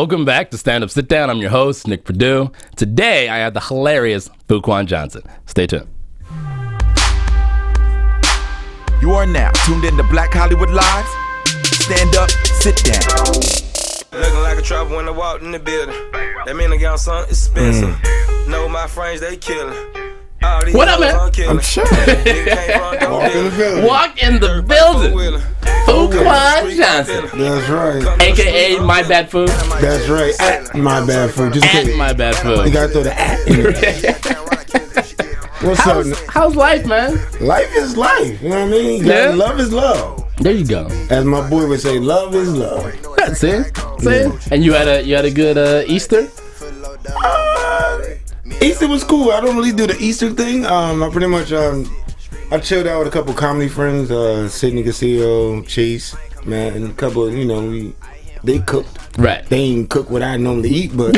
Welcome back to Stand Up Sit Down. I'm your host, Nick Perdue. Today, I have the hilarious Fuquan Johnson. Stay tuned. You are now tuned in to Black Hollywood Live. Stand up, sit down. Looking like a trouble when I walked in the building. That mean I got something expensive. Know my friends, they killing. What up, man? I'm sure. Walk in the building. Walk in the building. Fuquan Johnson. That's right. AKA My Bad Food. That's right. At My Bad Food. Just in At case. My Bad Food. You gotta throw the at in there. What's up? How's life, man? Life is life. You know what I mean? Yeah. Love is love. There you go. As my boy would say, love is love. That's it. And you had a good Easter? Easter was cool. I don't really do the Easter thing. I pretty much I chilled out with a couple comedy friends, Sidney, Chase, man, and a couple. They cooked. Right. They ain't cook what I normally eat, but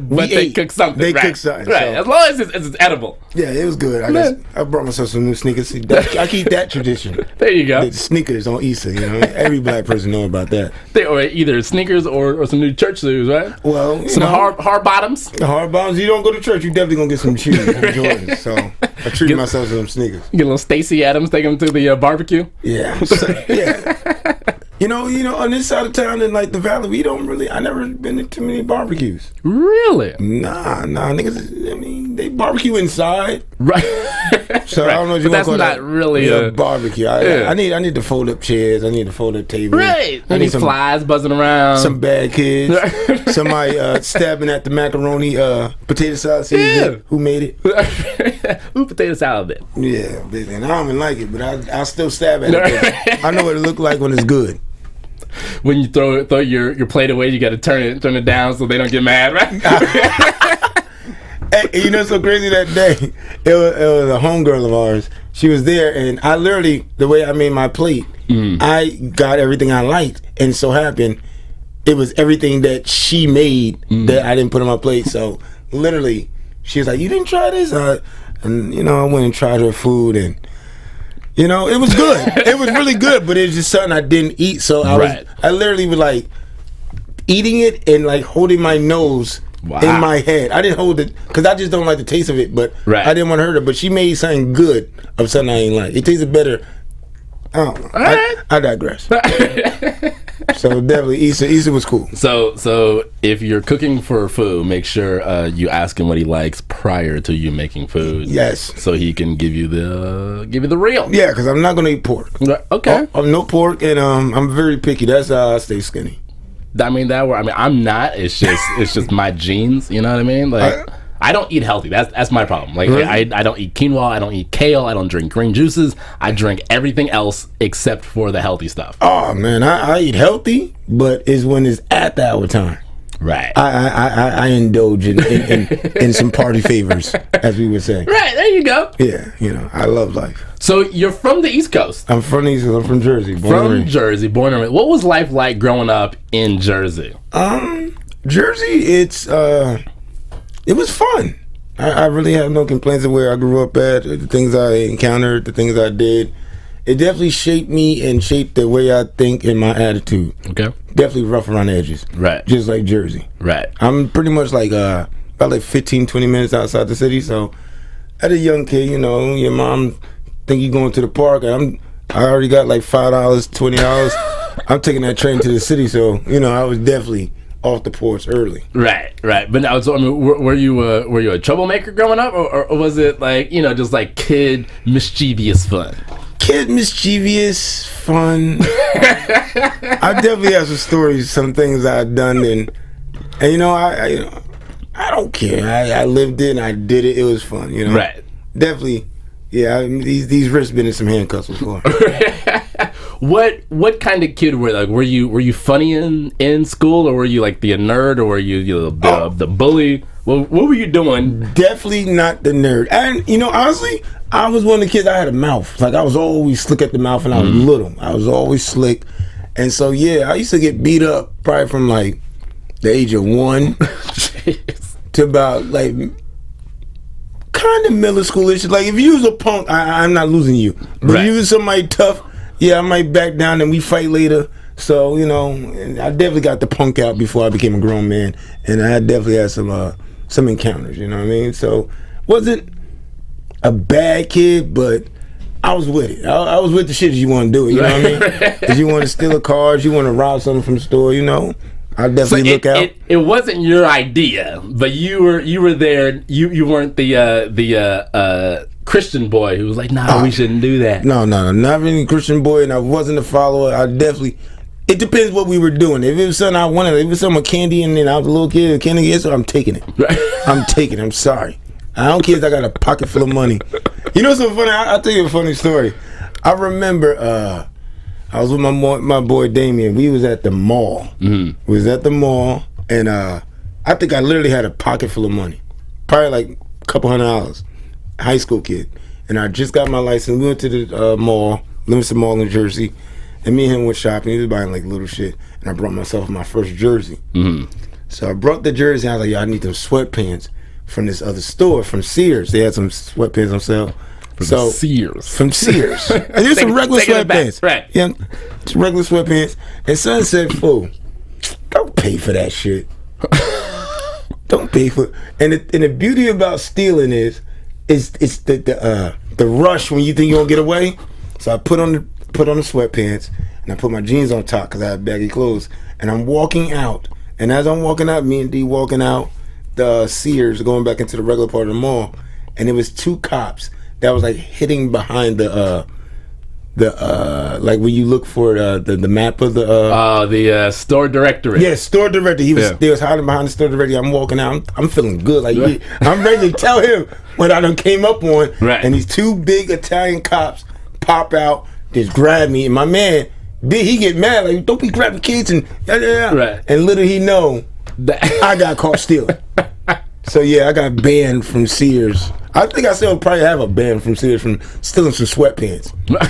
but they cook something. They right. cook something. Right. So. As long as it's edible. Yeah, it was good. I brought myself some new sneakers. I keep that tradition. There you go. The sneakers on Easter, every black person know about that. They or either sneakers or some new church shoes, right? Well, some hard bottoms. Hard bottoms. You don't go to church, you definitely gonna get some shoes, some Jordans. So I treated myself to some sneakers. Get a little Stacey Adams, take them to the barbecue. Yeah, yeah. On this side of town in like the valley, I never been to too many barbecues. Really? Nah, niggas. I mean, they barbecue inside, right? So I don't know if you but want to call not really a barbecue. I need to fold up chairs. I need to fold up tables. Right. I need some flies buzzing around. Some bad kids. Somebody stabbing at the macaroni potato salad season. Yeah. Who made it? Who potato salad bit? Yeah, and I don't even like it, but I still stab at it. I know what it look like when it's good. When you throw your plate away, you got to turn it down so they don't get mad, right? Hey, so crazy that day, it was a homegirl of ours. She was there, and I literally, the way I made my plate, I got everything I liked, and so happened it was everything that she made that I didn't put on my plate. So literally, she was like, "You didn't try this?" I went and tried her food, and it was good. It was really good, but it was just something I didn't eat. So I literally was like eating it and like holding my nose in my head. I didn't hold it because I just don't like the taste of it, but I didn't want to hurt her. But she made something good of something I ain't like. It tasted better. I don't know. I digress. So definitely Easter was cool. So if you're cooking for food, make sure you ask him what he likes prior to you making food. Yes. So he can give you the real. Yeah, because I'm not gonna eat pork. Okay. I'm no pork, and I'm very picky. That's how I stay skinny. I'm not. It's just my genes. You know what I mean? Like I don't eat healthy. That's my problem. Like really? I don't eat quinoa. I don't eat kale. I don't drink green juices. I drink everything else except for the healthy stuff. Oh man, I eat healthy, but it's when it's at the hour time. Right. I indulge in some party favors, as we would say. Right. There you go. Yeah. I love life. So you're from the East Coast. I'm from the East Coast. I'm from Jersey. Born and raised. What was life like growing up in Jersey? Jersey, it was fun. I really have no complaints of where I grew up at, the things I encountered, the things I did. It definitely shaped me and shaped the way I think and my attitude. Okay. Definitely rough around the edges. Right. Just like Jersey. Right. I'm pretty much like about like 15, 20 minutes outside the city. So as a young kid, your mom think you going to the park. I already got like $5, $20. I'm taking that train to the city. So, I was definitely off the porch early. Right. But now, were you a troublemaker growing up, or was it like just like kid mischievous fun? Kid mischievous fun. I definitely have some stories, some things I've done, and I don't care. I lived it and I did it. It was fun. Right. Definitely. Yeah. These wrists been in some handcuffs before. What kind of kid were you? Were you funny in school, or were you like the nerd, or were you the bully? What were you doing? Definitely not the nerd. And honestly, I was one of the kids. I had a mouth. Like I was always slick at the mouth, and I was little. I was always slick, and so I used to get beat up probably from like the age of 1 to about like kind of middle schoolish. Like if you was a punk, I'm not losing you. But if you was somebody tough, I might back down and we fight later. So, you know, and I definitely got the punk out before I became a grown man, and I definitely had some encounters, you know what I mean? So, wasn't a bad kid, but I was with it. I was with the shit you want to do it, you know what I mean? If you want to steal a car, you want to rob something from the store, you know, I definitely look out. It wasn't your idea, but you were there. You weren't the Christian boy who was like, nah, we shouldn't do that. No, not really Christian boy, and I wasn't a follower. I definitely. It depends what we were doing. If it was something I wanted, if it was something with candy, and then I was a little kid, candy, so I'm taking it. I'm taking it. I'm sorry. I don't care if I got a pocket full of money. You know something funny? I'll tell you a funny story. I remember I was with my boy Damien. We was at the mall. Mm-hmm. We was at the mall, and I think I literally had a pocket full of money. Probably like a couple $100. High school kid. And I just got my license. We went to the mall, Livingston Mall in Jersey. And me and him went shopping. He was buying like little shit. And I brought myself my first jersey. Mm-hmm. So I brought the jersey. And I was like, yo, I need them sweatpants from this other store, from Sears. They had some sweatpants on sale. From Sears. From Sears. And there's some regular sweatpants. Right. Yeah, regular sweatpants. And son said, fool, don't pay for that shit. Don't pay for it. And the beauty about stealing is it's the rush when you think you're gonna get away. So I put on the sweatpants and I put my jeans on top because I had baggy clothes, and I'm walking out, and as I'm walking out, me and D walking out the Sears, going back into the regular part of the mall, and it was two cops that was like hitting behind the like when you look for the map of the store directory. Yeah, store director. They was hiding behind the store directory. I'm walking out. I'm feeling good. Like I'm ready to tell him what I done came up on. Right. And these two big Italian cops pop out, just grab me, and my man, he get mad like, don't be grabbing kids and Right. And little he know I got caught stealing. So yeah, I got banned from Sears. I think I still probably have a ban from Sears from stealing some sweatpants. But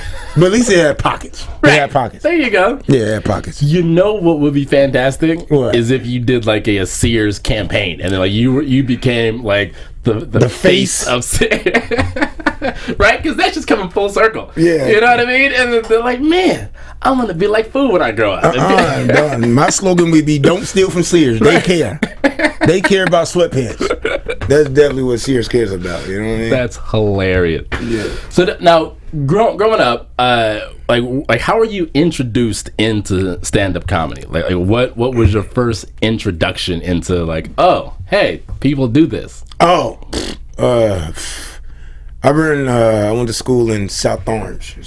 at least they had pockets. They had pockets. There you go. Yeah, they had pockets. You know what would be fantastic? What? Is if you did like a Sears campaign, and then like you became like the face of Sears. Right? Because that's just coming full circle. Yeah. You know what I mean? And they're like, man, I want to be like food when I grow up. My slogan would be, don't steal from Sears. They care. They care about sweatpants. That's definitely what Sears cares about. You know what I mean? That's hilarious. Yeah. So now, growing up, like how were you introduced into stand-up comedy? Like what was your first introduction into like, oh, hey, people do this? Oh, I went to school in South Orange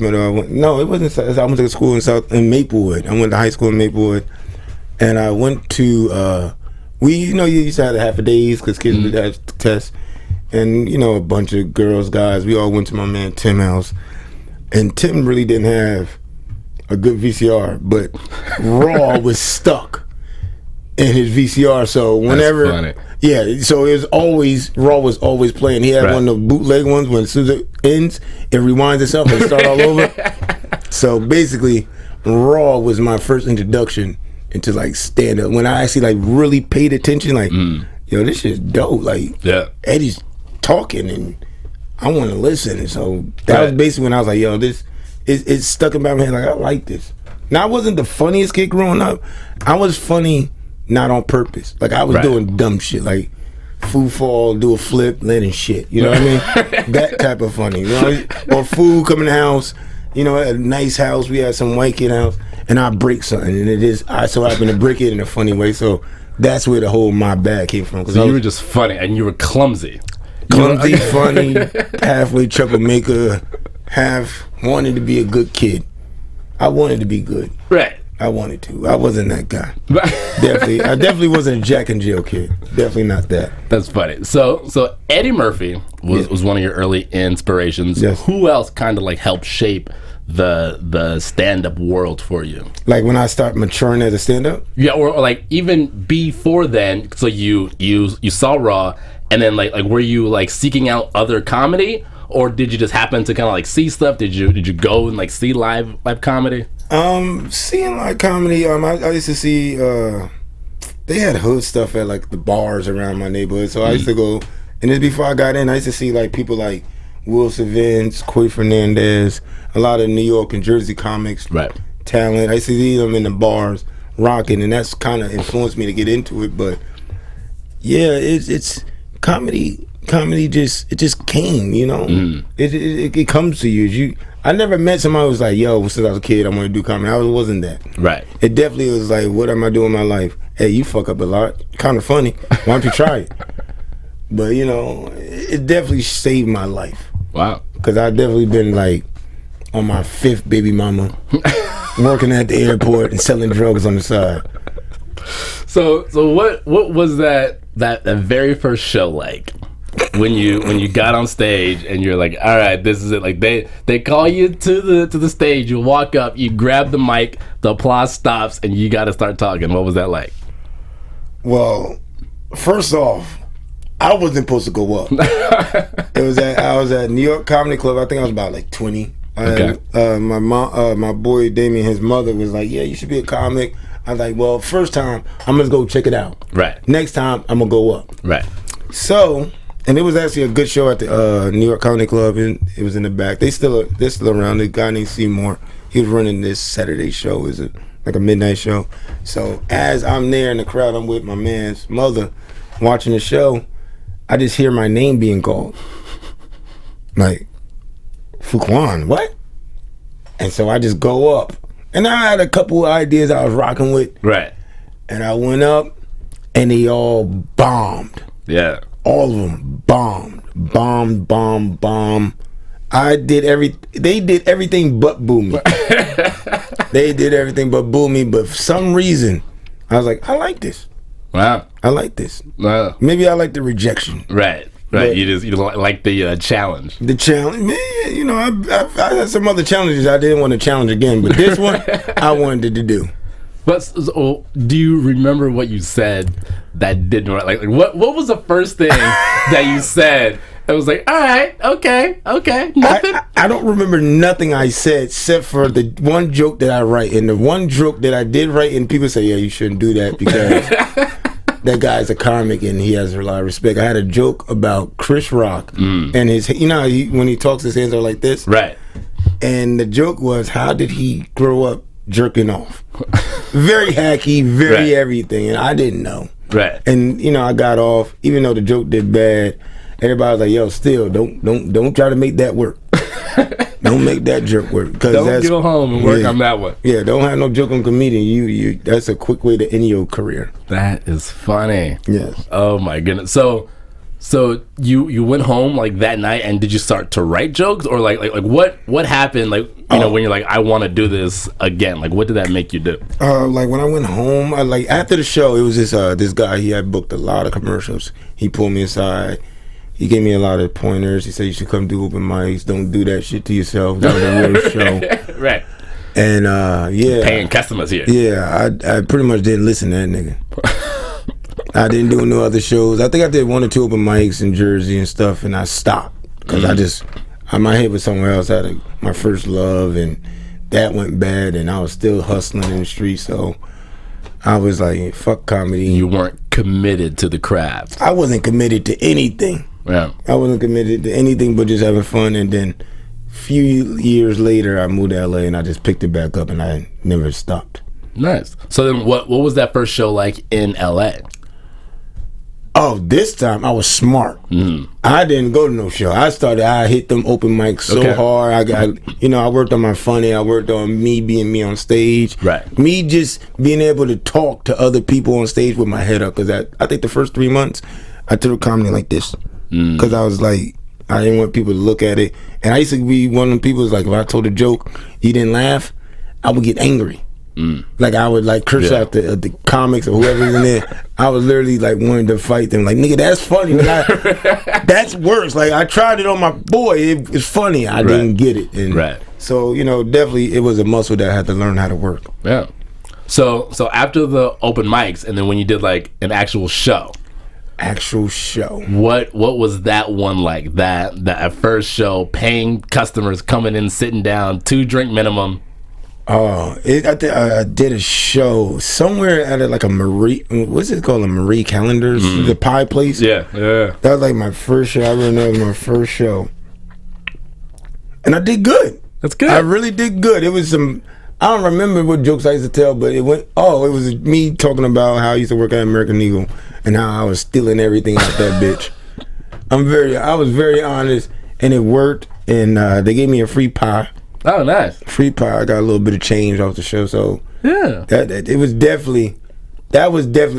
Middle. I went to school in Maplewood. I went to high school in Maplewood, and I went to you used to have the half a days because kids would have tests, and a bunch of girls, guys. We all went to my man Tim's house, and Tim really didn't have a good VCR, but Raw was stuck in his VCR. So whenever, that's funny. Yeah, so it was always Raw was always playing. He had one of the bootleg ones when as soon as it ends, it rewinds itself and start all over. So basically, Raw was my first introduction into like stand up. When I actually like really paid attention, like, yo, this shit's dope. Like, Eddie's talking and I want to listen. And so that was basically when I was like, yo, this it's stuck in my head. Like, I like this. Now, I wasn't the funniest kid growing up. I was funny. Not on purpose. Like, I was doing dumb shit. Like, food fall, do a flip, landing shit. You know what I mean? That type of funny. You know? Or food come in the house, at a nice house. We had some white kid house. And I break something. And I so happen to break it in a funny way. So that's where the whole my bag came from. So you were just funny and you were clumsy. Clumsy, funny, halfway troublemaker, half wanted to be a good kid. I wanted to be good. Right. I wanted to. I wasn't that guy. I definitely wasn't a Jack and Jill kid. Definitely not that. That's funny. So Eddie Murphy was one of your early inspirations. Yes. Who else kind of like helped shape the stand-up world for you? Like when I start maturing as a stand-up? Yeah, or like even before then. So you saw Raw, and then like were you like seeking out other comedy, or did you just happen to kind of like see stuff? Did you go and like see live comedy? Seeing live comedy, I used to see they had hood stuff at like the bars around my neighborhood, so I used to go, and then before I got in, I used to see like people like Will Savins, Coy Fernandez, a lot of New York and Jersey comics, talent. I used to see them in the bars rocking, and that's kind of influenced me to get into it. But yeah, it's comedy. Comedy just came, you know. It comes to you. I never met somebody who was like, yo, since I was a kid, I'm gonna do comedy. I wasn't that. Right. It definitely was like, what am I doing in my life? Hey, you fuck up a lot. Kind of funny. Why don't you try it? But you know, it definitely saved my life. Wow. Because I've definitely been like on my 5th baby mama, working at the airport and selling drugs on the side. So what was that very first show like? When you got on stage and you're like, all right, this is it. Like they call you to the stage, you walk up, you grab the mic, the applause stops, and you got to start talking. What was that like? Well, first off, I wasn't supposed to go up. I was at New York Comedy Club. I think I was about like 20. Okay. My boy Damien, his mother was like, yeah, you should be a comic. I was like, well, first time I'm gonna go check it out. Right. Next time I'm gonna go up. Right. So. And it was actually a good show at the New York Comedy Club, and it was in the back. They're still around. The guy named Seymour, he was running this Saturday show. Is like a midnight show. So as I'm there in the crowd, I'm with my man's mother, watching the show. I just hear my name being called, like Fuquan, what? And so I just go up, and I had a couple of ideas I was rocking with. Right. And I went up, and they all bombed. Yeah. All of them bomb. They did everything but boo me. They did everything but boo me, but for some reason, I was like, I like this. Wow. I like this. Wow. Maybe I like the rejection. Right. But you like the challenge. The challenge, man, you know, I had some other challenges I didn't want to challenge again, but this one, I wanted to do. But so, do you remember what you said that didn't work? Like what was the first thing that you said? It was like, all right, okay, nothing. I don't remember nothing I said except for the one joke that I write, and the one joke that I did write, and people say, yeah, you shouldn't do that because that guy's a comic and he has a lot of respect. I had a joke about Chris Rock and his, you know, when he talks, his hands are like this, right? And the joke was, how did he grow up jerking off? Very hacky, very everything, and I didn't know. Right. And you know, I got off, even though the joke did bad. Everybody was like, "Yo, still don't try to make that work. Don't make that joke work. Because don't go home and work on that one. Yeah, don't have no joke on comedian. You that's a quick way to end your career. That is funny. Yes. Oh my goodness. So you went home like that night, and did you start to write jokes, or like what happened? Like you know, when you're like, I want to do this again. Like what did that make you do? Like when I went home, after the show, it was this guy. He had booked a lot of commercials. He pulled me aside. He gave me a lot of pointers. He said, you should come do open mics. Don't do that shit to yourself. That was a real show. Right. And yeah. Paying customers here. Yeah, I pretty much didn't listen to that nigga. I didn't do no other shows. I think I did 1 or 2 open mics in Jersey and stuff, and I stopped. Because my head was somewhere else. I had my first love, and that went bad, and I was still hustling in the street, so I was like, fuck comedy. You weren't committed to the craft. I wasn't committed to anything. Yeah. I wasn't committed to anything but just having fun. And then a few years later, I moved to LA and I just picked it back up and I never stopped. Nice. So then what was that first show like in LA? Oh, this time I was smart. I didn't go to no show. I hit them open mics so hard. I worked on my funny. I worked on me being me on stage. Right. Me just being able to talk to other people on stage with my head up. Because I think the first 3 months, I took comedy like this. Because I was like, I didn't want people to look at it. And I used to be one of them people who's like, if I told a joke, you didn't laugh, I would get angry. Like I would like curse out the comics or whoever's in there. I was literally like wanting to fight them. Like, nigga, that's funny. That's worse. Like I tried it on my boy. It's funny. I didn't get it. And so, definitely it was a muscle that I had to learn how to work. Yeah. So after the open mics, and then when you did like an actual show. What was that one like? That first show, paying customers, coming in, sitting down, 2-drink minimum. I did a show somewhere at like a Marie. What's it called? A Marie Callender's, the pie place. Yeah. That was like my first show. I remember that was my first show, and I did good. That's good. I really did good. It was some I don't remember what jokes I used to tell, but it was me talking about how I used to work at American Eagle and how I was stealing everything out that bitch. I was very honest, and it worked. And they gave me a free pie. Oh, nice. Free pie. I got a little bit of change off the show, so yeah, that was definitely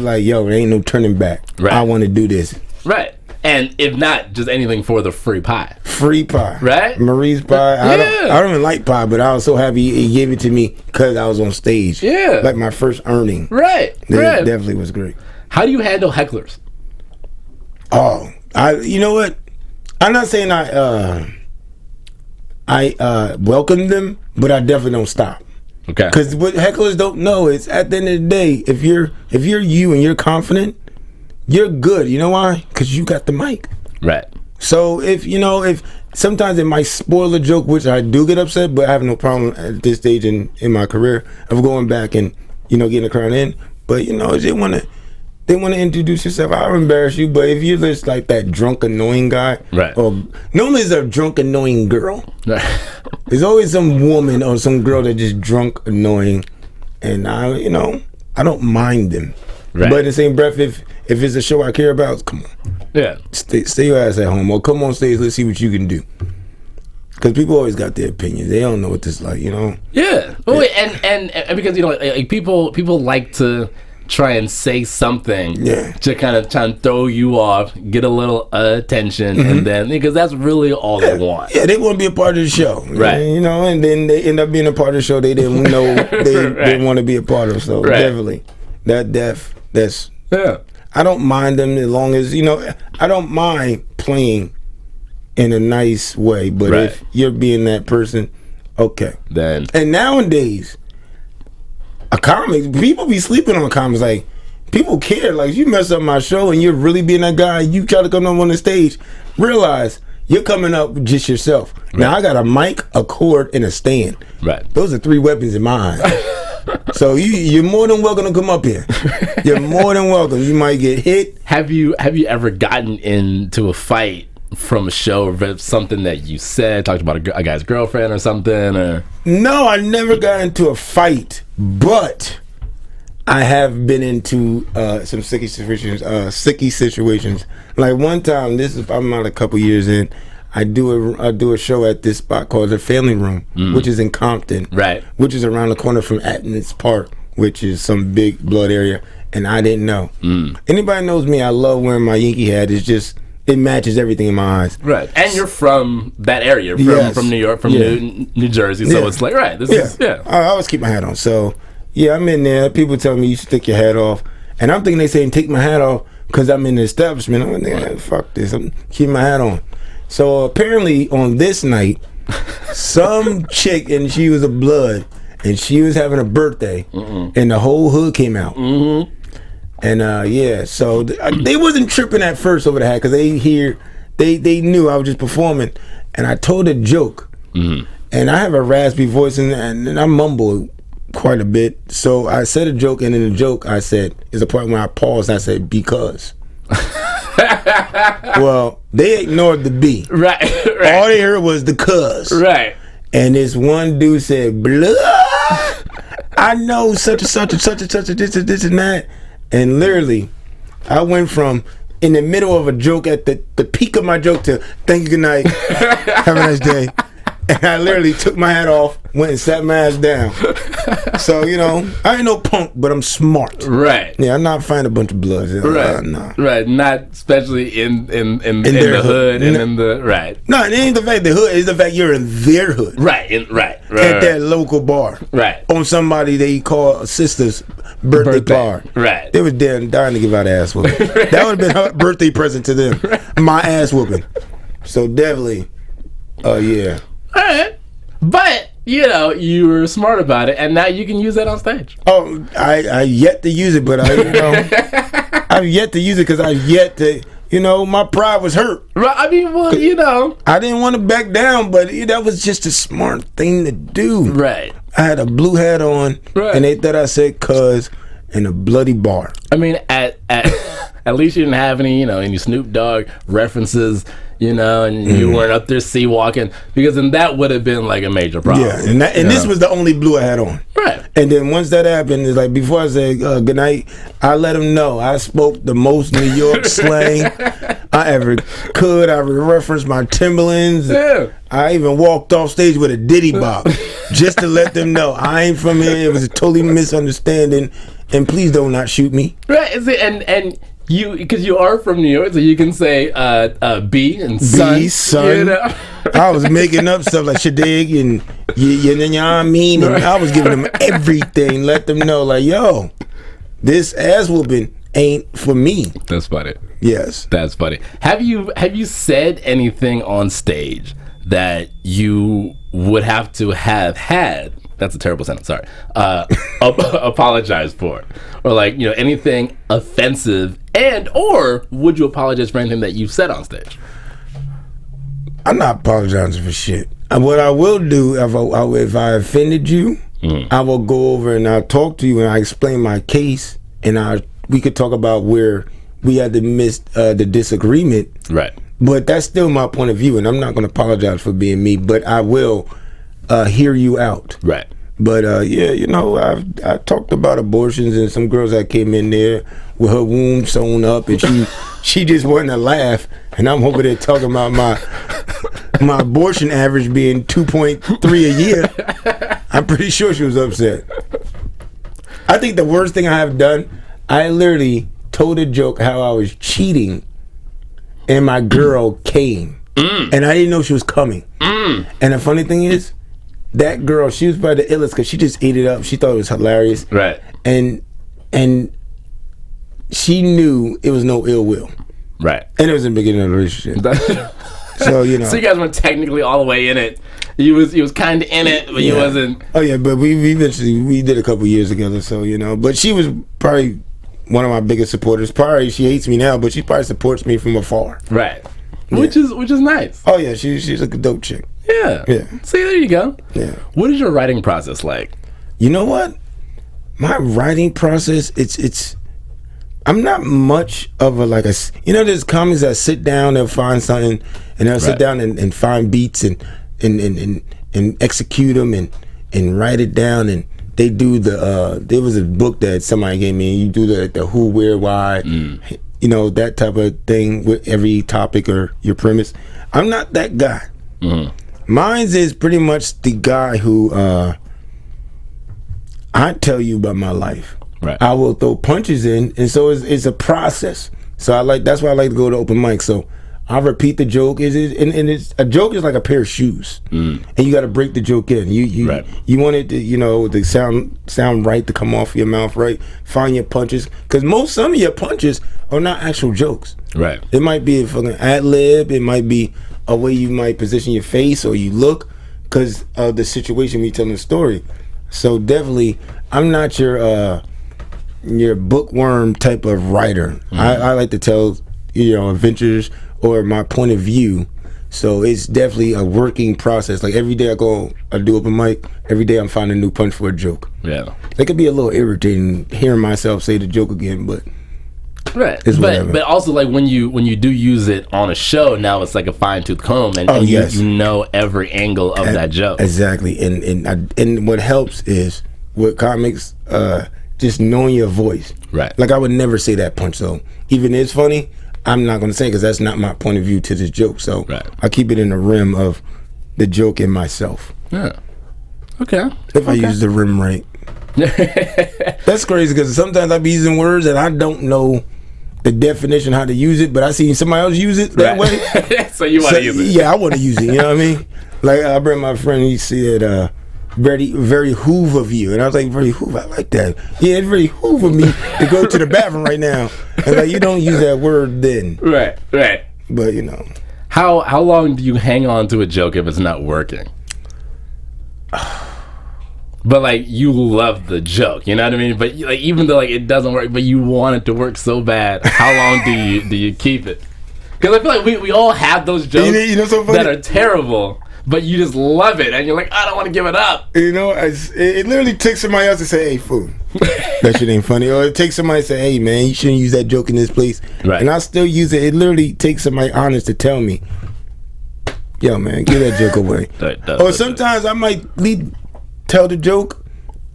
like, yo, there ain't no turning back. Right. I want to do this. Right. And if not, just anything for the free pie. Free pie. Right? Marie's pie. I don't even like pie, but I was so happy he gave it to me because I was on stage. Yeah. Like my first earning. Right. It right. definitely was great. How do you handle hecklers? Oh, you know what? I'm not saying I welcome them, but I definitely don't stop. Okay. Because what hecklers don't know is at the end of the day, if you're you and you're confident, you're good. You know why? Because you got the mic. Right. So if sometimes it might spoil a joke, which I do get upset, but I have no problem at this stage in my career of going back and getting a crowd in. But they want to introduce yourself. I'll embarrass you, but if you're just like that drunk annoying guy, right? Or normally it's a drunk annoying girl. Right. There's always some woman or some girl that just drunk annoying, and I don't mind them. Right. But in the same breath, if it's a show I care about, come on. Yeah. Stay your ass at home or come on stage. Let's see what you can do. Because people always got their opinions. They don't know what this is like, Yeah. Well, and because like people like to try and say something to kind of try and throw you off, get a little attention, and then because that's really all they want. Yeah, they want to be a part of the show, right? And then they end up being a part of the show they didn't know they didn't want to be a part of. So definitely, that's yeah. I don't mind them as long as I don't mind playing in a nice way, but if you're being that person, okay. Then and nowadays. A comic, people be sleeping on comics. Like, people care. Like, if you mess up my show and you're really being that guy, you try to come up on the stage, realize you're coming up just yourself. Right. Now, I got a mic, a cord, and a stand. Right. Those are 3 weapons in my eyes. So you're more than welcome to come up here. You're more than welcome. You might get hit. Have you ever gotten into a fight from a show or something that you said, talked about a guy's girlfriend or something? Or no, I never got into a fight, but I have been into some sticky situations. Like one time, I'm not a couple years in. I do a show at this spot called the Family Room, which is in Compton, right? Which is around the corner from Athens Park, which is some big blood area. And I didn't know. Anybody knows me? I love wearing my Yankee hat. It's just. It matches everything in my eyes. Right. And you're from that area, from New York, from New Jersey. So it's like, I always keep my hat on. So, I'm in there. People tell me you should take your hat off. And I'm thinking they saying take my hat off because I'm in the establishment. I'm like, fuck this. I'm keeping my hat on. So, apparently, on this night, some chick, and she was a blood, and she was having a birthday, and the whole hood came out. And so they wasn't tripping at first over the hat because they knew I was just performing, and I told a joke, and I have a raspy voice and I mumble quite a bit. So I said a joke, and in the joke I said is a part where I paused. I said because. Well, they ignored the B. Right. All they heard was the cuz. Right. And this one dude said, "Blood, I know such and such and such and such and this and that." And literally, I went from in the middle of a joke at the peak of my joke to thank you, good night, have a nice day. And I literally took my hat off, went and sat my ass down. So, I ain't no punk, but I'm smart. Right. Yeah, I'm not fighting a bunch of bloods. Right. No. Right. Not especially in the hood and in the right. No, it ain't the fact the hood, it's the fact you're in their hood. Right. Right. At that local bar. Right. On somebody they call a sister's birthday bar. Right. They was dying to give out ass whooping. That would have been her birthday present to them. My ass whooping. So definitely, yeah. All right. But, you were smart about it, and now you can use that on stage. Oh, I yet to use it, but I've yet to use it because I've yet to, my pride was hurt. Right. I mean, well, I didn't want to back down, but that was just a smart thing to do. Right. I had a blue hat on, and they thought I said cuz in a bloody bar. I mean, at least you didn't have any, any Snoop Dogg references you know, and you weren't up there sea walking, because then that would have been like a major problem. Yeah, and this was the only blue I had on. Right. And then once that happened, it's like before I said good night, I let them know I spoke the most New York slang I ever could. I referenced my Timberlands. Yeah. I even walked off stage with a Diddy bop just to let them know I ain't from here. It was a totally misunderstanding, and please do not shoot me. Right. And you, because you are from New York, so you can say B and son. B, son. You know? I was making up stuff like shadig and you know what I mean, and I was giving them everything, let them know like, yo, this ass whooping ain't for me. That's funny. Yes. That's funny. Have you said anything on stage that you would have to have had? That's a terrible sentence. Sorry. Apologize for, or like, you know, anything offensive, and or would you apologize for anything that you said on stage? I'm not apologizing for shit. What I will do, if I offended you, I will go over and I'll talk to you and I explain my case, and we could talk about where we had to miss the disagreement. Right. But that's still my point of view, and I'm not going to apologize for being me, but I will hear you out. Right. But yeah, you know, I talked about abortions, and some girls that came in there with her womb sewn up, and she just wanted to laugh, and I'm over there talking about my abortion average being 2.3 a year. I'm pretty sure she was upset. I think the worst thing I have done, I literally told a joke how I was cheating, and my girl came, and I didn't know she was coming. And the funny thing is, that girl, she was probably the illest because she just ate it up. She thought it was hilarious. Right. And she knew it was no ill will. Right. And it was in the beginning of the relationship. So, you know. So you guys weren't technically all the way in it. He was kind of in it, but he wasn't. Oh, yeah, but we eventually, we did a couple years together, so, you know. But she was probably one of my biggest supporters. Probably she hates me now, but she probably supports me from afar. Right. Yeah. Which is nice. Oh, yeah, she's a dope chick. Yeah. See, there you go. Yeah. What is your writing process like? You know what? My writing process, it's I'm not much of there's comics that sit down, they'll find something, and they'll sit down and find beats and execute them and write it down, and they do there was a book that somebody gave me, and you do the who, where, why, you know, that type of thing with every topic or your premise. I'm not that guy. Mine's is pretty much the guy who I tell you about my life. Right. I will throw punches in, and so it's a process. So that's why I like to go to open mic. So I repeat the joke. It's a joke is like a pair of shoes, and you got to break the joke in. You want it to, you know, to sound right, to come off your mouth right. Find your punches, because some of your punches are not actual jokes. Right. It might be a fucking ad lib. It might be a way you might position your face or you look because of the situation we telling the story. So definitely, I'm not your bookworm type of writer. I like to tell, you know, adventures or my point of view. So it's definitely a working process. Like every day I do open mic. Every day I'm finding a new punch for a joke. Yeah. It could be a little irritating hearing myself say the joke again, but. Right, but also like when you do use it on a show, now it's like a fine-tooth comb, and you know every angle of that joke. Exactly, and what helps is with comics, just knowing your voice. Right, like I would never say that punch. So even if it's funny, I'm not going to say because that's not my point of view to this joke. So I keep it in the rim of the joke in myself. Yeah. Okay. If I use the rim right. That's crazy because sometimes I be using words that I don't know the definition how to use it, but I see somebody else use it that way. So you want to use it? Yeah, I want to use it. You know what I mean? Like I bring my friend, he said, very hoove of you, and I was like, very hoove, I like that. Yeah, it's very hoove of me to go to the bathroom right now. And like, you don't use that word then. Right. But you know, how long do you hang on to a joke if it's not working? But like you love the joke, you know what I mean? But like even though like it doesn't work, but you want it to work so bad, how long do you keep it? Because I feel like we all have those jokes you know, so funny. that are terrible, but you just love it, and you're like, I don't want to give it up. You know, it literally takes somebody else to say, "Hey, fool, that shit ain't funny," or it takes somebody to say, "Hey, man, you shouldn't use that joke in this place," Right. and I still use it. It literally takes somebody honest to tell me, "Yo, man, give that joke away." Or sometimes I might tell the joke,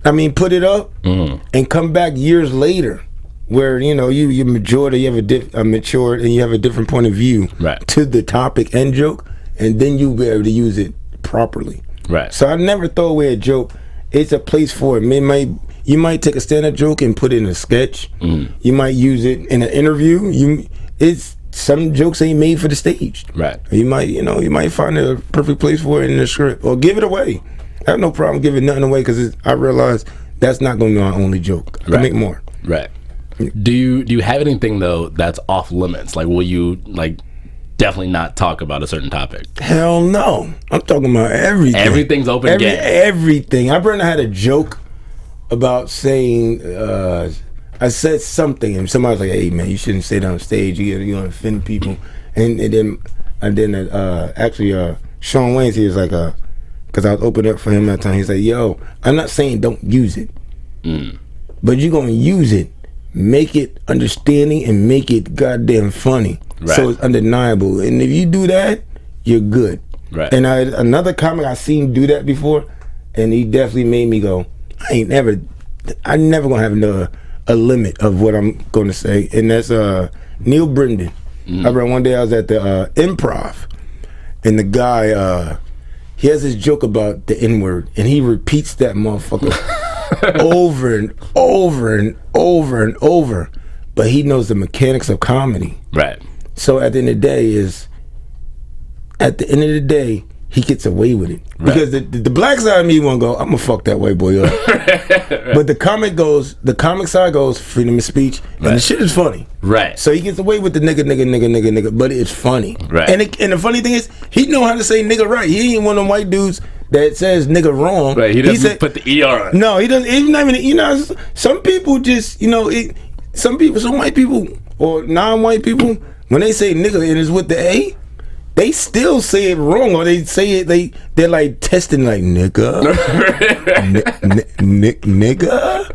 put it up, and come back years later, where you matured, or you have matured, and you have a different point of view to the topic and joke, and then you'll be able to use it properly. Right. So I never throw away a joke. It's a place for it. You might take a stand-up joke and put it in a sketch. You might use it in an interview. Some jokes ain't made for the stage. Right. You might find a perfect place for it in the script, or give it away. I have no problem giving nothing away, because I realize that's not going to be my only joke. I make more. Right. Do you have anything though that's off limits? Like, will you definitely not talk about a certain topic? Hell no. I'm talking about everything. Everything's open game. Everything. I had a joke about saying I said something, and somebody's like, "Hey, man, you shouldn't say that on stage. You're gonna offend people." And then Sean Wayans, he was like, because I was opening up for him that time. He's like, "Yo, I'm not saying don't use it, but you're gonna use it. Make it understanding and make it goddamn funny, so it's undeniable. And if you do that, you're good." Right. And another comic I seen do that before, and he definitely made me go, I never gonna have a limit of what I'm gonna say, and that's Neil Brendan. I remember one day I was at the Improv, and the guy he has this joke about the N-word, and he repeats that motherfucker over and over and over and over, but he knows the mechanics of comedy. Right. So at the end of the day, he gets away with it. Right. Because the black side of me won't go, I'm gonna fuck that white boy up. Right. But the comic side goes, freedom of speech, and the shit is funny. Right. So he gets away with the nigga, but it's funny. Right. And the funny thing is, he know how to say nigga right. He ain't one of them white dudes that says nigga wrong. Right. He doesn't put the ER on. No, he doesn't. Even some people just, some white people or non-white people, when they say nigga and it's with the A, they still say it wrong, or they say it, they're like testing, like nigga, nigga,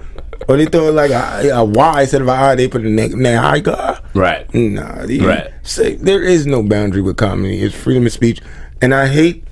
or they throw like a Y instead of an I, they put a nigga. Right. Nah. There is no boundary with comedy. It's freedom of speech, and I hate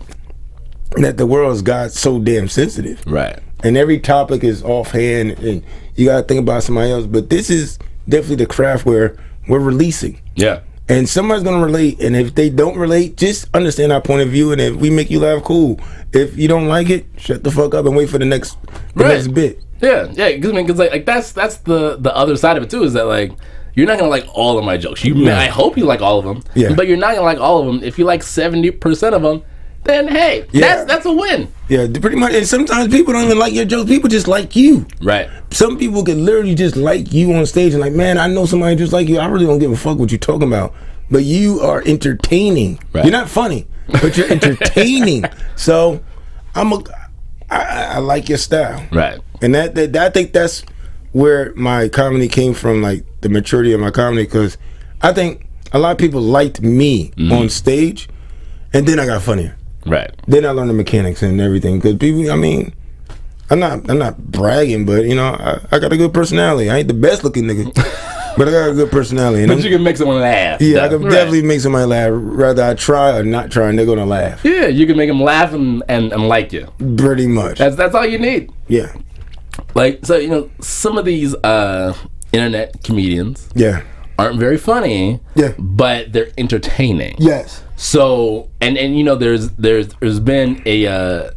that the world's got so damn sensitive. Right. And every topic is offhand, and you gotta think about somebody else. But this is definitely the craft where we're releasing. Yeah. And somebody's gonna relate, and if they don't relate, just understand our point of view, and if we make you laugh, cool. If you don't like it, shut the fuck up and wait for the next bit. Yeah, because like that's the other side of it too, is that like you're not gonna like all of my jokes. I hope you like all of them, but you're not gonna like all of them. If you like 70% of them, then hey, that's a win. Yeah, pretty much. And sometimes people don't even like your jokes. People just like you. Right. Some people can literally just like you on stage and like, man, I know somebody just like you. I really don't give a fuck what you're talking about. But you are entertaining. Right. You're not funny, but you're entertaining. So I like your style. Right. And that I think that's where my comedy came from, like the maturity of my comedy, because I think a lot of people liked me on stage, and then I got funnier. Right. Then I learned the mechanics and everything, because people, I'm not bragging, but I got a good personality. I ain't the best looking nigga, but I got a good personality. But you can make someone laugh. Yeah, I can definitely make somebody laugh. Rather I try or not try, and they're gonna laugh. Yeah, you can make them laugh and like you. Pretty much. That's all you need. Yeah. Like, so some of these internet comedians aren't very funny. Yeah. But they're entertaining. Yes. So and there's been a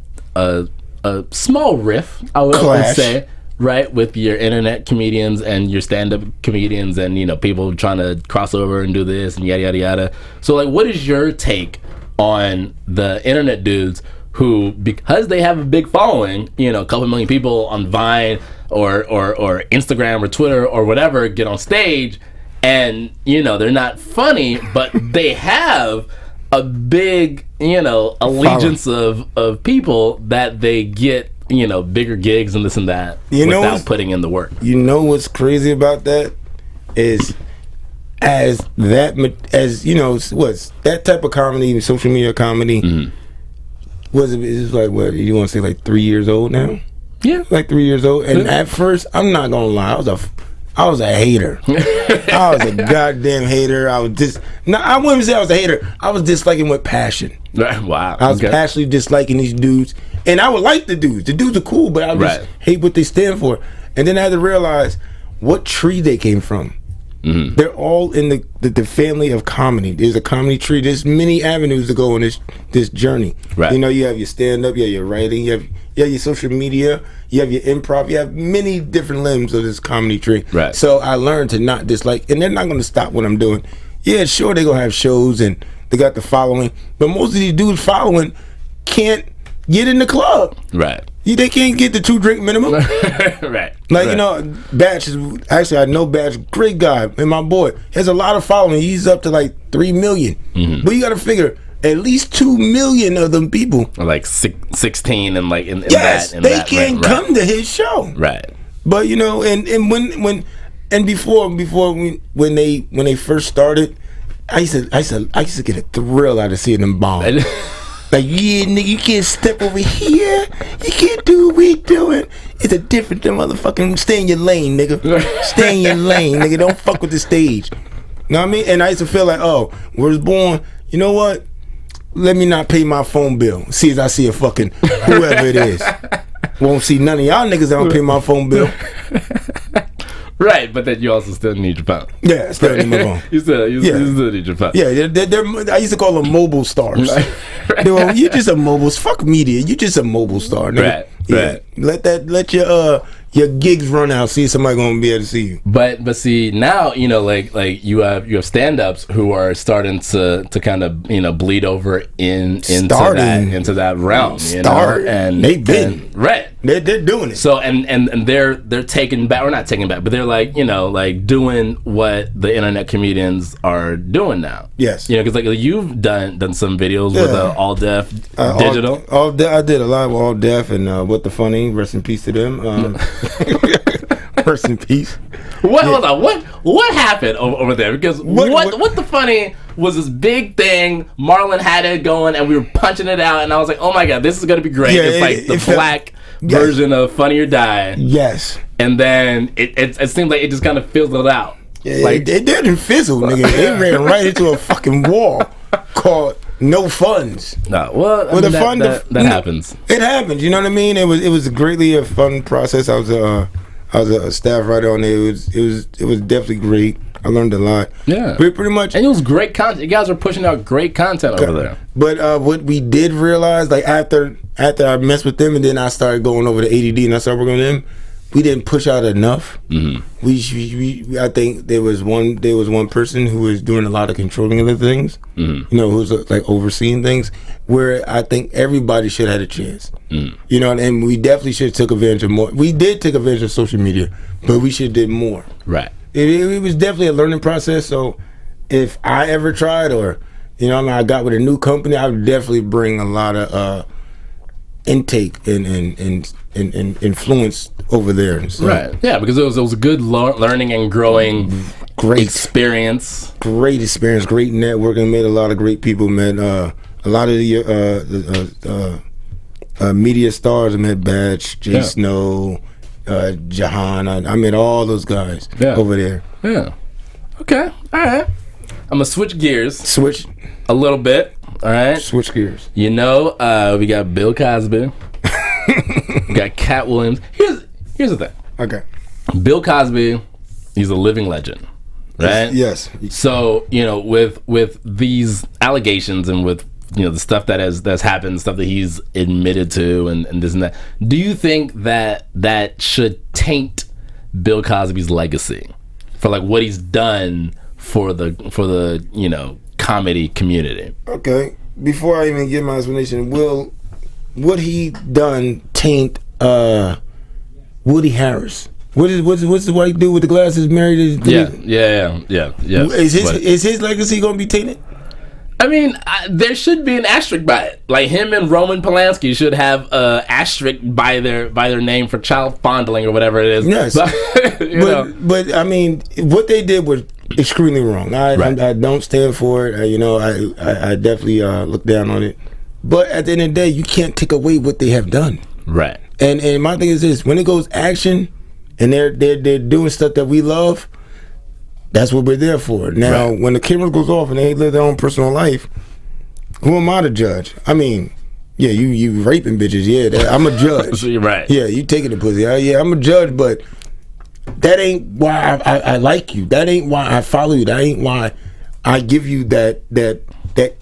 small riff, I would say, right, with your internet comedians and your stand-up comedians, and people trying to cross over and do this and yada yada yada. So like, what is your take on the internet dudes who, because they have a big following, a couple million people on Vine or Instagram or Twitter or whatever, get on stage and they're not funny, but they have a big allegiance of people that they get bigger gigs and this and that without putting in the work. What's crazy about that is what's that type of comedy, social media comedy, was it? It's like what you want to say? Like 3 years old now? Yeah, like 3 years old. And at first, I'm not gonna lie, I was a hater. I was a goddamn hater. I wouldn't say I was a hater. I was disliking with passion. Wow. I was passionately disliking these dudes, and I would like the dudes. The dudes are cool, but I just hate what they stand for. And then I had to realize what tree they came from. Mm-hmm. They're all in the family of comedy. There's a comedy tree. There's many avenues to go on this journey. Right. You know, you have your stand-up, you have your writing, you have your social media, you have your improv, you have many different limbs of this comedy tree. Right. So I learned to not dislike, and they're not going to stop what I'm doing. Yeah, sure, they're going to have shows, and they got the following, but most of these dudes following can't get in the club. Right. They can't get the 2-drink minimum. Right. Like, you know, Batch is, actually, I know Batch, great guy, and my boy has a lot of following. He's up to like 3 million. Mm-hmm. But you got to figure, at least 2 million of them people are like 16 and like in yes, that. In they that can't come to his show. Right. But, you know, and before when they first started, I used to get a thrill out of seeing them bomb. Like, yeah, nigga, you can't step over here. You can't do what we doing. It's a different motherfucking stay in your lane, nigga. Stay in your lane, nigga. Don't fuck with the stage. You know what I mean? And I used to feel like, oh, was born, you know what? Let me not pay my phone bill. See as I see a fucking whoever it is. Won't see none of y'all niggas that don't pay my phone bill. Right, but then you also still need your phone. Yeah, still need my phone. you still need your phone. Yeah, they're I used to call them mobile stars. Right. They were, you just a mobile. Fuck media. You just a mobile star. Nigga. Right. Yeah. Right. Let your gigs run out. See if somebody gonna be able to see you. But see now, you know, like you have stand-ups who are starting to kind of, you know, bleed over into that realm. You know? And they've been right. They're doing it. So and they're taking back, or not taking back, but they're like, you know, like doing what the internet comedians are doing now. Yes. You know, because like you've done some videos with All Deaf Digital. I did a lot with All Deaf and What the Funny. Rest in peace to them. Rest in peace. Hold on. What happened over there? Because what the Funny was this big thing. Marlon had it going, and we were punching it out, and I was like, oh my god, this is gonna be great. Yeah, it's like the black version of Funny or Die. Yes. And then it seemed like it just kind of fizzled out. Yeah, like it didn't fizzle, nigga. It ran right into a fucking wall called no funds. No, well, I mean, that happens. It happens. You know what I mean? It was greatly a fun process. I was a staff writer on there. It was definitely great. I learned a lot. Yeah, pretty much. And it was great content. You guys were pushing out great content over there. But what we did realize, like after I messed with them, and then I started going over to ADD, and I started working with them. We didn't push out enough. Mm-hmm. We I think there was one person who was doing a lot of controlling of the things. Mm-hmm. You know, who was like overseeing things. Where I think everybody should have had a chance. Mm. You know, and we definitely should have took advantage of more. We did take advantage of social media, but we should have did more. Right. It was definitely a learning process. So if I ever tried, or you know, I mean, I got with a new company, I would definitely bring a lot of intake and influence over there. So, right. Yeah, because it was a good learning and growing experience. Great experience, great networking. Met a lot of great people. Met a lot of the media stars. I met Batch, Jay Snow, Jahan. I met all those guys over there. Yeah. Okay. All right. I'm gonna switch gears. A little bit. All right. Switch gears. You know, we got Bill Cosby. We got Cat Williams. Here's the thing. Okay. Bill Cosby, he's a living legend, right? Yes. So, you know, with these allegations and with, you know, the stuff that's happened, stuff that he's admitted to and this and that, do you think that should taint Bill Cosby's legacy for like what he's done for the you know, comedy community? Okay. Before I even give my explanation, will what he done taint Woody Harris? What's the white dude with the glasses married? Yeah. Is his legacy gonna be tainted? I mean, there should be an asterisk by it. Like him and Roman Polanski should have a asterisk by their name for child fondling or whatever it is. Yes, but I mean, what they did was extremely wrong. I don't stand for it. You know, I definitely look down on it. But at the end of the day, you can't take away what they have done. Right. And my thing is this: when it goes action, and they're doing stuff that we love, that's what we're there for. Now, when the camera goes off and they live their own personal life, who am I to judge? I mean, yeah, you raping bitches, yeah, I'm a judge. Right. Yeah, you taking the pussy. Yeah, I'm a judge, but that ain't why I like you. That ain't why I follow you. That ain't why I give you that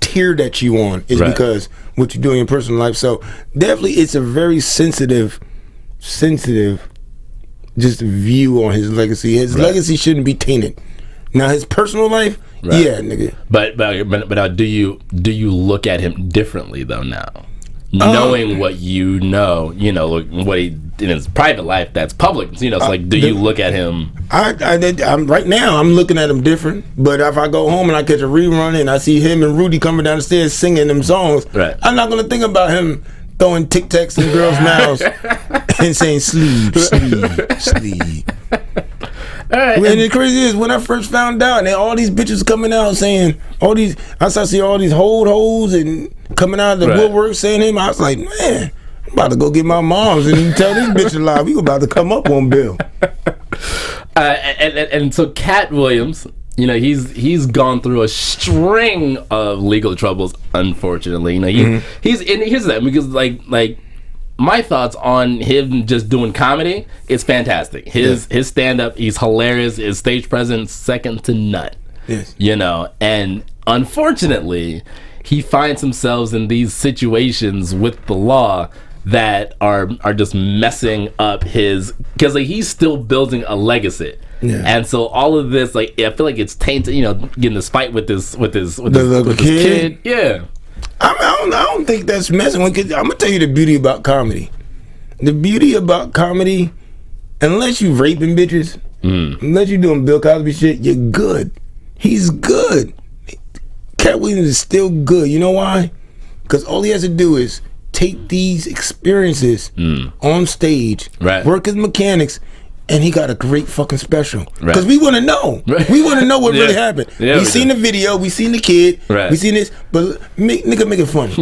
tier that you on. Is because what you do in your personal life. So definitely, it's a very sensitive just view on his legacy. His legacy shouldn't be tainted. Now his personal life, yeah, nigga. But do you look at him differently though now, knowing what you know, what he in his private life that's public. It's like, do you look at him? I'm right now. I'm looking at him different. But if I go home and I catch a rerun and I see him and Rudy coming down the stairs singing them songs, I'm not gonna think about him throwing Tic Tacs in girls' mouths and saying sleep. All right. And the crazy is when I first found out, and all these bitches coming out saying I started seeing all these hoes and coming out of the woodwork saying him. I was like, man, I'm about to go get my moms and tell this bitch alive. We about to come up on Bill. And so Cat Williams, he's gone through a string of legal troubles. Unfortunately, he's and here's that because like. My thoughts on him just doing comedy is fantastic. His stand-up, he's hilarious. His stage presence, second to none. Yes. And unfortunately, he finds himself in these situations with the law that are just messing up his, because he's still building a legacy. Yeah. And so all of this, I feel like it's tainted. Getting this fight with this kid. Yeah. I don't think that's messing with kids. I'm gonna tell you the beauty about comedy. The beauty about comedy, unless you raping bitches, unless you doing Bill Cosby shit, you're good. He's good. Cat Williams is still good. You know why? Because all he has to do is take these experiences on stage, work his mechanics, and he got a great fucking special. Because we want to know. We want to know what really happened. We seen the video. We seen the kid. We seen this. But nigga, make it funny.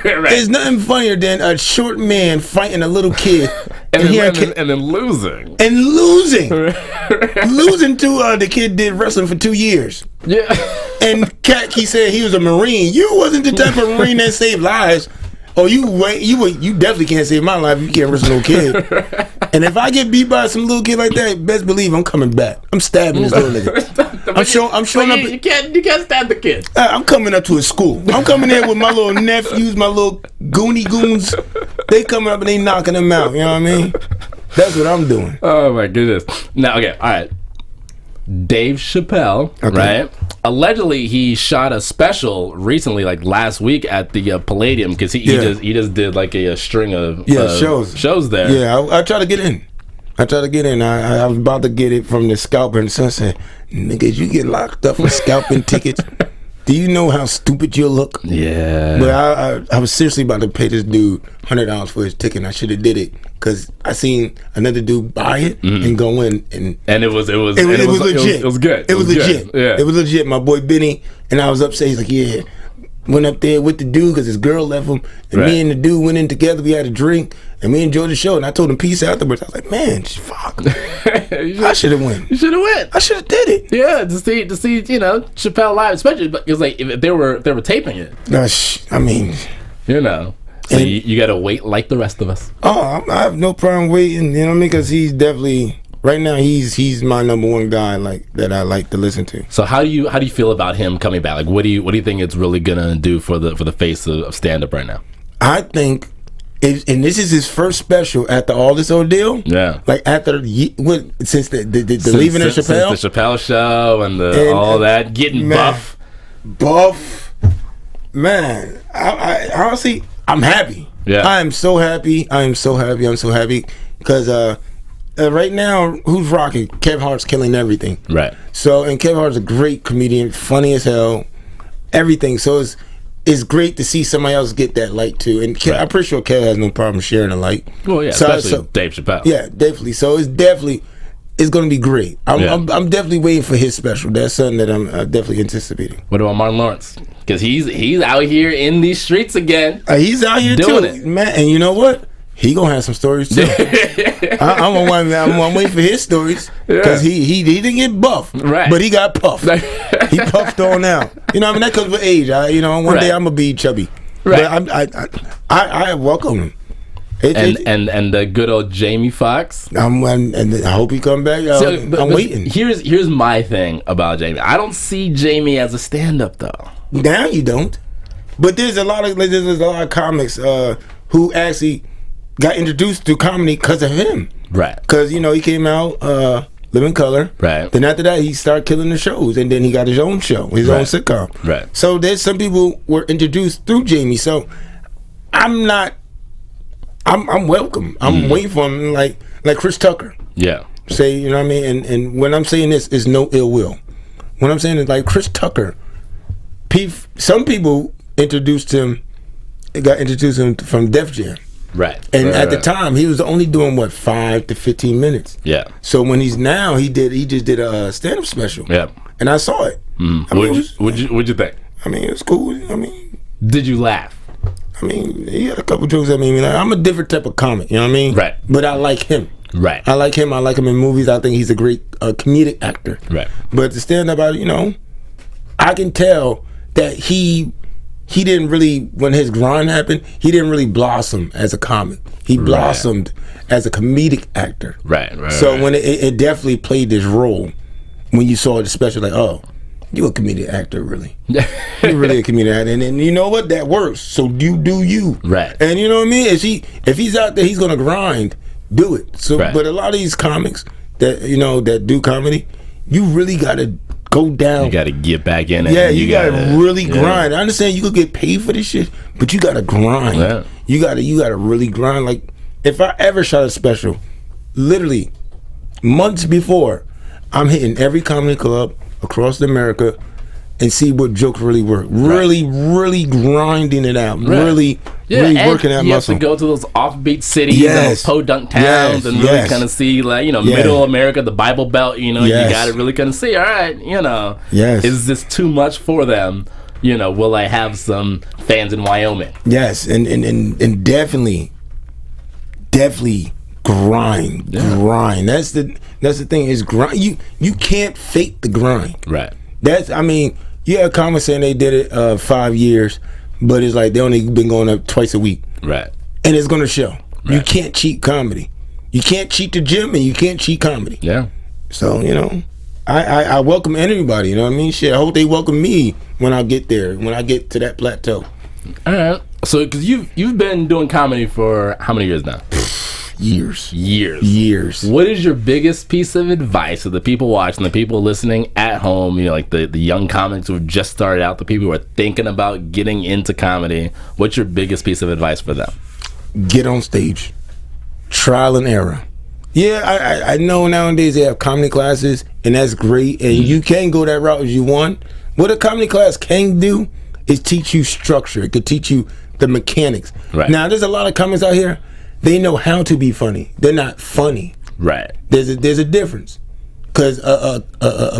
There's nothing funnier than a short man fighting a little kid and then losing. And losing. Losing to the kid did wrestling for 2 years. Yeah. And Cat, he said he was a Marine. You wasn't the type of Marine that saved lives. Oh, you definitely can't save my life. You can't wrestle no kid. And if I get beat by some little kid like that, best believe I'm coming back. I'm stabbing this little nigga. I'm showing up. You can't stab the kid. I'm coming up to his school. I'm coming in with my little nephews, my little goons. They coming up and they knocking them out. You know what I mean? That's what I'm doing. Oh my goodness. Now, okay, all right. Dave Chappelle, right? Allegedly, he shot a special recently, like last week at the Palladium, because he just did like a string of shows there. Yeah, I try to get in. I was about to get it from the scalper, and son said, "Niggas, you get locked up for scalping tickets. Do you know how stupid you'll look?" Yeah. But I was seriously about to pay this dude $100 for his ticket, and I should have did it because I seen another dude buy it and go in, and it was legit. It was good. It was legit. Yeah. It was legit. My boy Benny, and I was upset. He's like, "Yeah." Went up there with the dude because his girl left him, and me and the dude went in together. We had a drink, and we enjoyed the show. And I told him peace afterwards. I was like, "Man, fuck, I should have went. You should have went. I should have did it." Yeah, to see Chappelle live, especially because if they were taping it. I mean, so you got to wait like the rest of us. Oh, I have no problem waiting. You know what I mean? Because he's definitely. Right now, he's my number one guy that I like to listen to. So how do you feel about him coming back? Like, what do you think it's really gonna do for the face of stand up right now? I think, and this is his first special after all this ordeal. Yeah, like after since the leaving of Chappelle, since the Chappelle show and all that getting buff. Man, I honestly, I'm happy. Yeah, I am so happy. I'm so happy because. Right now, who's rocking? Kevin Hart's killing everything. Right. So, and Kevin Hart's a great comedian, funny as hell, everything. So it's great to see somebody else get that light too. And I'm pretty sure Kev has no problem sharing the light. Well, yeah, especially Dave Chappelle. Yeah, definitely. So it's definitely, is going to be great. I'm definitely waiting for his special. That's something that I'm definitely anticipating. What about Martin Lawrence? Because he's out here in these streets again. He's out here doing too, it, man. And you know what? He gonna have some stories too. I'm waiting for his stories because he didn't get buff, right? But he got puffed. He puffed on out. You know, I mean that comes with age. One day I'm gonna be chubby, right? But I welcome him. And the good old Jamie Foxx. And I hope he come back. I'm waiting. Here's my thing about Jamie. I don't see Jamie as a stand-up though. Now you don't, but there's a lot of comics who actually got introduced to comedy because of him. Right. Because, he came out, Living Color. Right. Then after that, he started killing the shows. And then he got his own show, his own sitcom. Right. So there's some people were introduced through Jamie. So I'm welcome. I'm waiting for him like Chris Tucker. Yeah. Say, you know what I mean? And when I'm saying this, is no ill will. What I'm saying is like Chris Tucker. Some people got introduced him from Def Jam. Right. And at the time, he was only doing 5 to 15 minutes. Yeah. So when he just did a stand-up special. Yeah. And I saw it. What'd you think? I mean, it was cool. I mean, did you laugh? I mean, he had a couple jokes that made me laugh. I'm a different type of comic, you know what I mean? Right. But I like him. Right. I like him. I like him in movies. I think he's a great comedic actor. Right. But the stand-up, I can tell that he didn't really, when his grind happened, he didn't really blossom as a comic. He blossomed as a comedic actor. Right. So when it definitely played this role, when you saw the special, like, oh, you a comedic actor, really. You're really a comedic actor. And you know what? That works. So you do you. Right. And you know what I mean? If he's out there, he's going to grind, do it. So, But a lot of these comics that, that do comedy, you really got to go down. You got to get back in it. Yeah, you got to really grind. I understand you could get paid for this shit, but you got to grind. Yeah. You got to really grind. Like, if I ever shot a special, literally months before, I'm hitting every comedy club across America and see what jokes really work. Really grinding it out. Really working that muscle. You have to go to those offbeat cities and those podunk towns and really kind of see, middle America, the Bible Belt, you got to really kind of see, all right, is this too much for them? Will I have some fans in Wyoming? Yes, and definitely grind. That's the thing, is grind. You can't fake the grind. Right. You have comments saying they did it 5 years, but it's like they only been going up twice a week. Right. And it's gonna show. Right. You can't cheat comedy. You can't cheat the gym, and you can't cheat comedy. Yeah. So I welcome anybody. You know what I mean? Shit, I hope they welcome me when I get there. When I get to that plateau. All right. So, because you've been doing comedy for how many years now? Years. What is your biggest piece of advice to the people watching, the people listening at home, like the young comics who have just started out, the people who are thinking about getting into comedy? What's your biggest piece of advice for them? Get on stage. Trial and error. Yeah, I know nowadays they have comedy classes, and that's great, and you can go that route as you want. What a comedy class can do is teach you structure. It could teach you the mechanics. Right. Now, there's a lot of comics out here, they know how to be funny. They're not funny. Right. There's a difference. Because a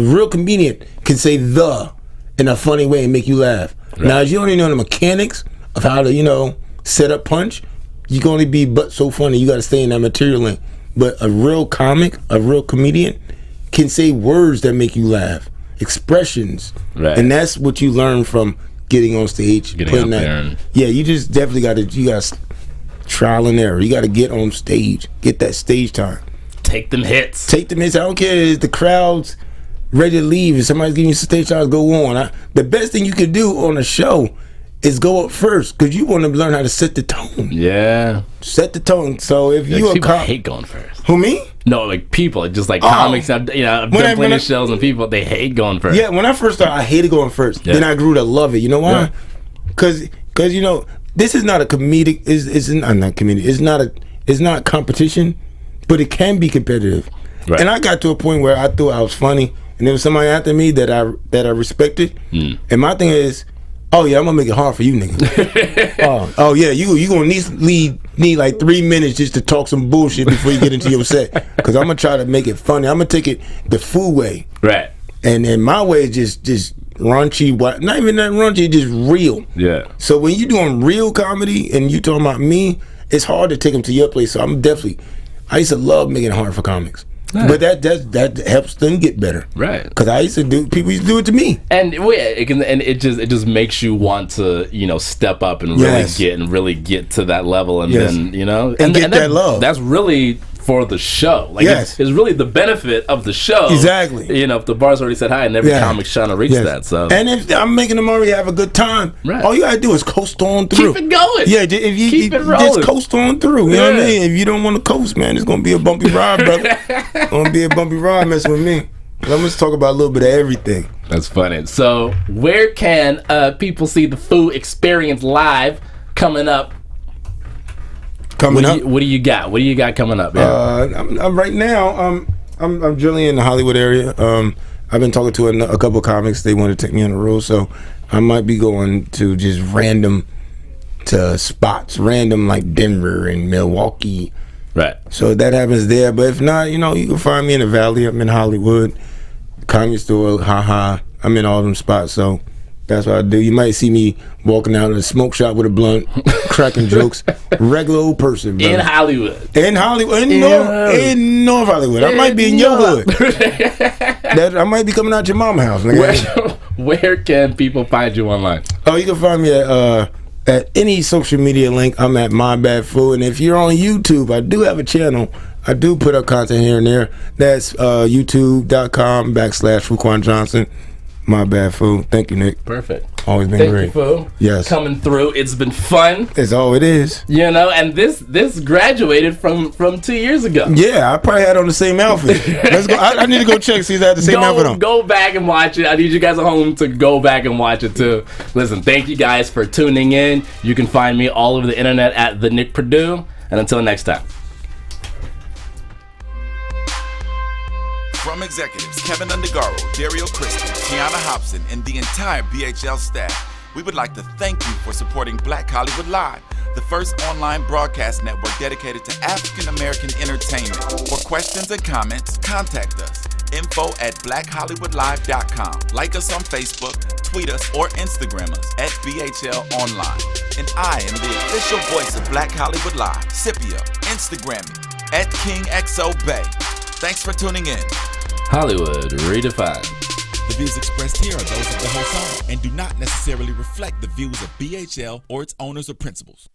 real comedian can say "the" in a funny way and make you laugh. Right. Now, if you only know the mechanics of how to, set up punch, you can only be but so funny. You got to stay in that material lane. But a real comic, a real comedian, can say words that make you laugh, expressions. Right. And that's what you learn from getting on stage. Getting up there. You just definitely got to trial and error. You got to get on stage, get that stage time. Take them hits. I don't care if the crowd's ready to leave. If somebody's giving you some stage time, go on. The best thing you can do on a show is go up first, because you want to learn how to set the tone. Yeah. Set the tone. So if you people hate going first. Who, me? No, like people, just like comics. I've done plenty of shows, and people, they hate going first. Yeah, when I first started, I hated going first. Yeah. Then I grew to love it. You know why? Because this is not a comedic. It's not comedic. It's not competition, but it can be competitive. Right. And I got to a point where I thought I was funny, and there was somebody after me that I respected. And my thing is, Oh yeah, I'm gonna make it hard for you, nigga. Oh yeah, you gonna need like 3 minutes just to talk some bullshit before you get into your set. Cause I'm gonna try to make it funny. I'm gonna take it the full way. Right. And then my way is just raunchy. Not even that raunchy, just real. Yeah. So when you doing real comedy and you talking about me, it's hard to take them to your place. So I used to love making it hard for comics. Right. But that helps them get better, right? Because people used to do it to me, and it just makes you want to step up and really get to that level, and then and get that love. That's really for the show. Like it's really the benefit of the show. Exactly. If the bar's already said hi, and every comic's trying to reach that. So and if I'm making them already have a good time, all you gotta do is coast on through. Keep it going. Yeah, if you keep it rolling, just coast on through. You know what I mean? If you don't want to coast, man, it's gonna be a bumpy ride, brother. It's gonna be a bumpy ride messing with me. Let me talk about a little bit of everything. That's funny. So where can people see the Fu Experience live coming up? What do you got? What do you got coming up? I'm right now. I'm generally in the Hollywood area. I've been talking to a couple of comics. They want to take me on the road, so I might be going to just random spots, like Denver and Milwaukee. Right. So that happens there. But if not, you can find me in the Valley. I'm in Hollywood, Comedy Store, haha. I'm in all them spots. So that's what I do. You might see me walking out of the smoke shop with a blunt, cracking jokes. Regular old person, bro. In Hollywood. In North Hollywood. I might be in your hood. I might be coming out your mama's house. Where can people find you online? Oh, you can find me at any social media link. I'm at My Bad Food. And if you're on YouTube, I do have a channel. I do put up content here and there. That's youtube.com/ Fuquan Johnson. My Bad Food. Thank you, Nick. Perfect. Always been great. Thank you, Fu. Yes. Coming through. It's been fun. It's all it is. And this graduated from 2 years ago. Yeah, I probably had on the same outfit. Let's go. I need to go check, see if I had the same outfit on. Go back and watch it. I need you guys at home to go back and watch it too. Listen, thank you guys for tuning in. You can find me all over the internet at the Nick Perdue. And until next time. From executives Kevin Undergaro, Dario Christie, Tiana Hobson, and the entire BHL staff, we would like to thank you for supporting Black Hollywood Live, the first online broadcast network dedicated to African American entertainment. For questions and comments, contact us. info@blackhollywoodlive.com. Like us on Facebook, tweet us, or Instagram us at BHL Online. And I am the official voice of Black Hollywood Live, Scipio. Instagram me at KingXOBay. Thanks for tuning in. Hollywood Redefined. The views expressed here are those of the host only and do not necessarily reflect the views of BHL or its owners or principals.